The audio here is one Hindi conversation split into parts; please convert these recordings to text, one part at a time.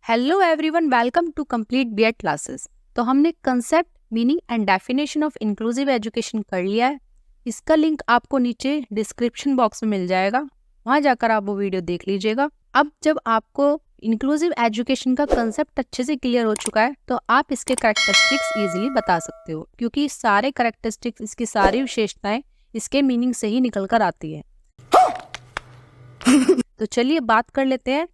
Hello everyone, welcome to complete B Ed classes. तो हमने concept, meaning and definition of inclusive education कर लिया है। इसका लिंक आपको नीचे डिस्क्रिप्शन बॉक्स में मिल जाएगा, वहां जाकर आप वो वीडियो देख लीजिएगा। अब जब आपको इंक्लूसिव एजुकेशन का कंसेप्ट अच्छे से क्लियर हो चुका है तो आप इसके कैरेक्टरिस्टिक्स इजीली बता सकते हो, क्योंकि सारे कैरेक्टरिस्टिक्स, इसकी सारी विशेषताएं इसके मीनिंग से ही निकल कर आती है। तो चलिए बात कर लेते हैं।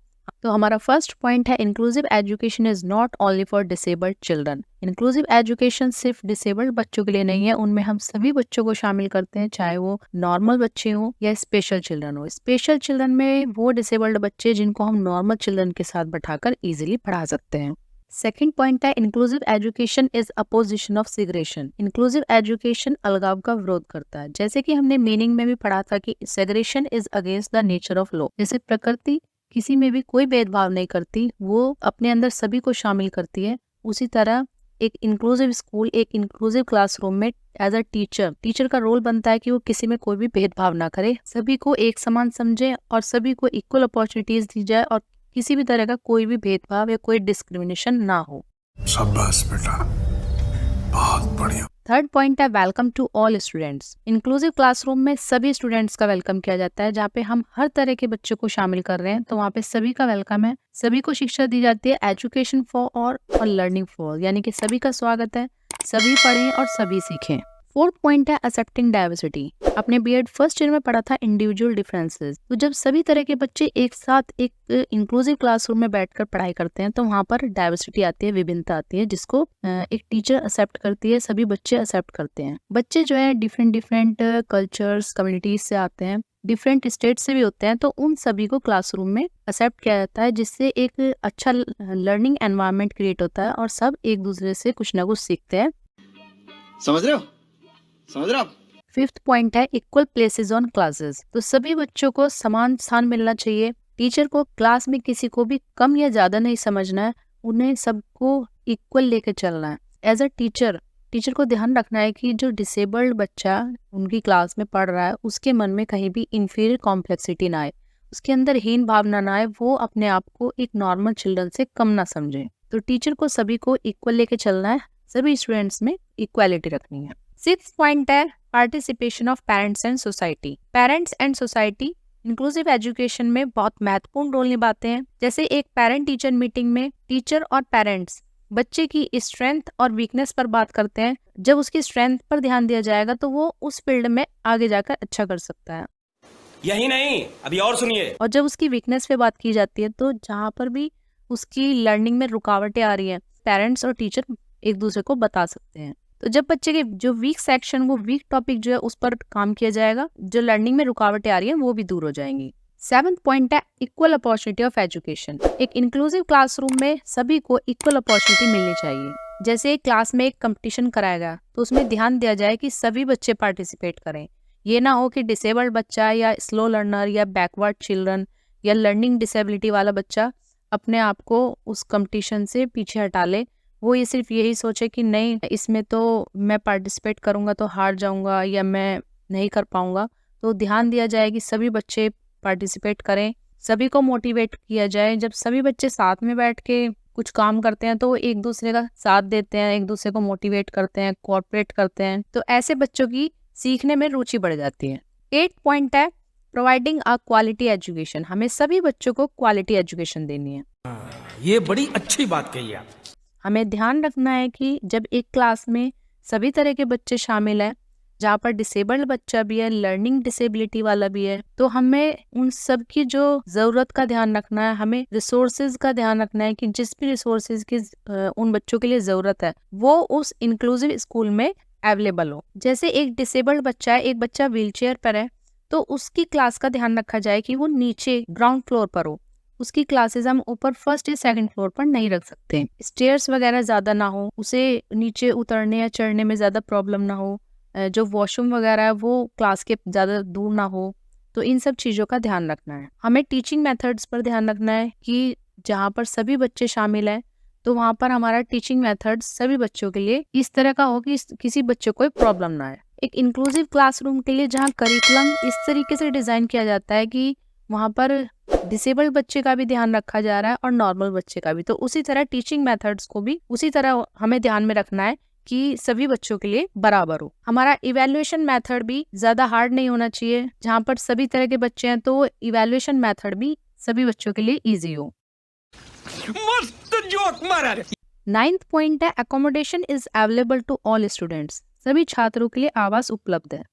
तो हमारा फर्स्ट पॉइंट है, inclusive education is not only for disabled children. Inclusive education सिर्फ डिसेबल्ड बच्चों के लिए नहीं है, उनमें हम सभी बच्चों को शामिल करते हैं, चाहे वो नॉर्मल बच्चे हों या स्पेशल चिल्ड्रन हो। स्पेशल चिल्ड्रन में वो डिसेबल्ड बच्चे जिनको हम नॉर्मल चिल्ड्रन के साथ बैठाकर इजीली पढ़ा सकते हैं। सेकेंड पॉइंट है, inclusive education is opposition of segregation. Inclusive education अलगाव का विरोध करता है। जैसे कि हमने मीनिंग में भी पढ़ा था कि segregation is against the nature of law. जैसे प्रकृति किसी में भी कोई भेदभाव नहीं करती, वो अपने अंदर सभी को शामिल करती है, उसी तरह एक इंक्लूसिव स्कूल, एक इंक्लूसिव क्लासरूम में एज अ टीचर का रोल बनता है कि वो किसी में कोई भी भेदभाव ना करे, सभी को एक समान समझे और सभी को इक्वल अपॉर्चुनिटीज दी जाए और किसी भी तरह का कोई भी भेदभाव या कोई डिस्क्रिमिनेशन ना हो। शाबाश बेटा, बहुत बढ़िया। थर्ड पॉइंट है, welcome to all students. Inclusive classroom में सभी स्टूडेंट्स का वेलकम किया जाता है। जहाँ पे हम हर तरह के बच्चों को शामिल कर रहे हैं, तो वहाँ पे सभी का वेलकम है, सभी को शिक्षा दी जाती है। एजुकेशन फॉर ऑल और लर्निंग फॉर, यानी कि सभी का स्वागत है, सभी पढ़ें और सभी सीखें। फोर्थ पॉइंट है, एक्सेप्टिंग डाइवर्सिटी। अपने बीएड फर्स्ट ईयर में पढ़ा था इंडिविजुअल डिफरेंसेस। तो जब सभी तरह के बच्चे एक साथ एक इंक्लूसिव क्लासरूम में बैठकर पढ़ाई करते हैं तो वहाँ पर डाइवर्सिटी आती है, विभिन्नता आती है, जिसको एक टीचर एक्सेप्ट करती है, सभी बच्चे एक्सेप्ट करते हैं। बच्चे जो है डिफरेंट कल्चर्स, कम्युनिटीज से आते हैं, डिफरेंट स्टेट से भी होते हैं, तो उन सभी को क्लासरूम में एक्सेप्ट किया जाता है, जिससे एक अच्छा लर्निंग एनवायरनमेंट क्रिएट होता है और सब एक दूसरे से कुछ ना कुछ सीखते हैं। समझ रहे हो आप? फिफ्थ पॉइंट है, इक्वल प्लेसेस ऑन क्लासेस। तो सभी बच्चों को समान स्थान मिलना चाहिए। टीचर को क्लास में किसी को भी कम या ज्यादा नहीं समझना है, उन्हें सबको इक्वल लेके चलना है। एज अ टीचर को ध्यान रखना है कि जो डिसेबल्ड बच्चा उनकी क्लास में पढ़ रहा है उसके मन में कहीं भी इंफीरियर कॉम्प्लेक्सिटी ना आए, उसके अंदर हीन भावना ना आए, वो अपने आप को एक नॉर्मल चिल्ड्रन से कम ना समझे। तो टीचर को सभी को इक्वल लेके चलना है, सभी स्टूडेंट्स में इक्वालिटी रखनी है। सिक्स्थ पॉइंट है, participation of parents and society. Parents and society inclusive education में बहुत महत्वपूर्ण रोल निभाते हैं। जैसे एक पेरेंट टीचर मीटिंग में टीचर और पेरेंट्स बच्चे की स्ट्रेंथ और वीकनेस पर बात करते हैं। जब उसकी स्ट्रेंथ पर ध्यान दिया जाएगा तो वो उस फील्ड में आगे जाकर अच्छा कर सकता है। यही नहीं, अभी और सुनिए। और जब उसकी वीकनेस पे बात की जाती है तो जहाँ पर भी उसकी लर्निंग में रुकावटें आ रही हैं, पेरेंट्स और टीचर एक दूसरे को बता सकते हैं। तो जब बच्चे के जो वीक सेक्शन, वो वीक टॉपिक जो है उस पर काम किया जाएगा, जो लर्निंग में रुकावटें आ रही हैं वो भी दूर हो जाएंगी। सेवंथ पॉइंट है, इक्वल अपॉर्चुनिटी ऑफ एजुकेशन। एक इंक्लूसिव क्लासरूम में सभी को इक्वल अपॉर्चुनिटी मिलनी चाहिए। जैसे एक क्लास में एक कंपटीशन कराया गया तो उसमें ध्यान दिया जाए कि सभी बच्चे पार्टिसिपेट करें। ये ना हो कि डिसेबल्ड बच्चा या स्लो लर्नर या बैकवर्ड चिल्ड्रन या लर्निंग डिसेबिलिटी वाला बच्चा अपने आप को उस कंपटीशन से पीछे हटा ले। वो ये सिर्फ यही सोचे कि नहीं, इसमें तो मैं पार्टिसिपेट करूंगा तो हार जाऊंगा या मैं नहीं कर पाऊंगा। तो ध्यान दिया जाए कि सभी बच्चे पार्टिसिपेट करें, सभी को मोटिवेट किया जाए। जब सभी बच्चे साथ में बैठ के कुछ काम करते हैं तो वो एक दूसरे का साथ देते हैं, एक दूसरे को मोटिवेट करते हैं, कोऑपरेट करते हैं, तो ऐसे बच्चों की सीखने में रुचि बढ़ जाती है। 8 पॉइंट है, प्रोवाइडिंग अ क्वालिटी एजुकेशन। हमें सभी बच्चों को क्वालिटी एजुकेशन देनी है। ये बड़ी अच्छी बात कही आप। हमें ध्यान रखना है कि जब एक क्लास में सभी तरह के बच्चे शामिल हैं, जहाँ पर डिसेबल्ड बच्चा भी है, लर्निंग डिसेबिलिटी वाला भी है, तो हमें उन सब की जो जरूरत का ध्यान रखना है, हमें रिसोर्सेज का ध्यान रखना है कि जिस भी रिसोर्सेज की उन बच्चों के लिए जरूरत है वो उस इंक्लूसिव स्कूल में अवेलेबल हो। जैसे एक डिसेबल्ड बच्चा है, एक बच्चा व्हीलचेयर पर है, तो उसकी क्लास का ध्यान रखा जाए कि वो नीचे ग्राउंड फ्लोर पर हो। उसकी क्लासेस हम ऊपर फर्स्ट या सेकंड फ्लोर पर नहीं रख सकते। स्टेयर्स वगैरह ज्यादा ना हो, उसे नीचे उतरने या चढ़ने में ज्यादा प्रॉब्लम ना हो, जो वॉशरूम वगैरह है वो क्लास के ज्यादा दूर ना हो। तो इन सब चीजों का ध्यान रखना है। हमें टीचिंग मेथड्स पर ध्यान रखना है कि जहाँ पर सभी बच्चे शामिल हैं तो वहाँ पर हमारा टीचिंग मेथड सभी बच्चों के लिए इस तरह का हो कि किसी बच्चे को प्रॉब्लम ना आए। एक इंक्लूसिव क्लासरूम के लिए जहाँ करिकुलम इस तरीके से डिजाइन किया जाता है कि वहाँ पर डिसेबल्ड बच्चे का भी ध्यान रखा जा रहा है और नॉर्मल बच्चे का भी। तो उसी तरह टीचिंग मेथड्स को भी उसी तरह हमें ध्यान में रखना है कि सभी बच्चों के लिए बराबर हो। हमारा इवैल्यूएशन मेथड भी ज्यादा हार्ड नहीं होना चाहिए। जहाँ पर सभी तरह के बच्चे हैं तो इवैल्यूएशन मेथड भी सभी बच्चों के लिए इजी हो। मस्त जोक मारा रे। 9th पॉइंट है accommodation is available to all students. सभी छात्रों के लिए आवास उपलब्ध है।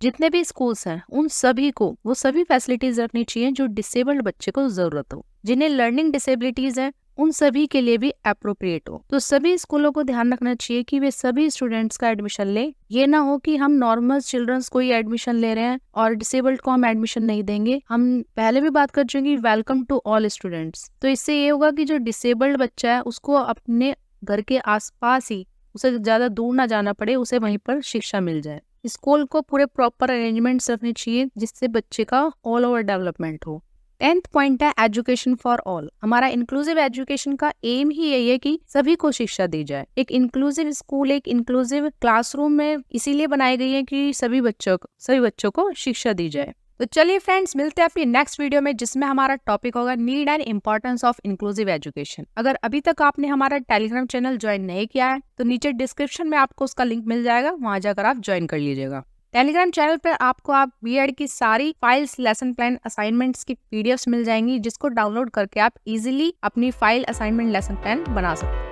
जितने भी स्कूल्स हैं उन सभी को वो सभी फैसिलिटीज रखनी चाहिए जो डिसेबल्ड बच्चे को जरूरत हो। जिन्हें लर्निंग डिसेबिलिटीज है उन सभी के लिए भी अप्रोप्रिएट हो। तो सभी स्कूलों को ध्यान रखना चाहिए कि वे सभी स्टूडेंट्स का एडमिशन ले। ये ना हो कि हम नॉर्मल चिल्ड्रंस को ही एडमिशन ले रहे हैं और डिसेबल्ड को हम एडमिशन नहीं देंगे। हम पहले भी बात कर चुके हैं वेलकम टू ऑल स्टूडेंट्स। तो इससे ये होगा कि जो डिसेबल्ड बच्चा है उसको अपने घर के आसपास ही, उसे ज्यादा दूर ना जाना पड़े, उसे वहीं पर शिक्षा मिल जाए। स्कूल को पूरे प्रॉपर अरेंजमेंट्स रखने चाहिए जिससे बच्चे का ऑल ओवर डेवलपमेंट हो। 10th पॉइंट है एजुकेशन फॉर ऑल। हमारा इंक्लूसिव एजुकेशन का एम ही यही है कि सभी को शिक्षा दी जाए। एक इंक्लूसिव स्कूल, एक इंक्लूसिव क्लासरूम में इसीलिए बनाई गई है कि सभी बच्चों को शिक्षा दी जाए। तो चलिए फ्रेंड्स, मिलते हैं अपनी नेक्स्ट वीडियो में जिसमें हमारा टॉपिक होगा need and importance of inclusive education. अगर अभी तक आपने हमारा टेलीग्राम चैनल ज्वाइन नहीं किया है तो नीचे डिस्क्रिप्शन में आपको उसका लिंक मिल जाएगा, वहां जाकर आप ज्वाइन कर लीजिएगा। टेलीग्राम चैनल पर आपको बीएड की सारी फाइल्स, लेसन प्लान, असाइनमेंट्स की पीडीएफ्स मिल जाएंगी जिसको डाउनलोड करके आप इजीली अपनी फाइल, असाइनमेंट, लेसन प्लान बना सकते हैं।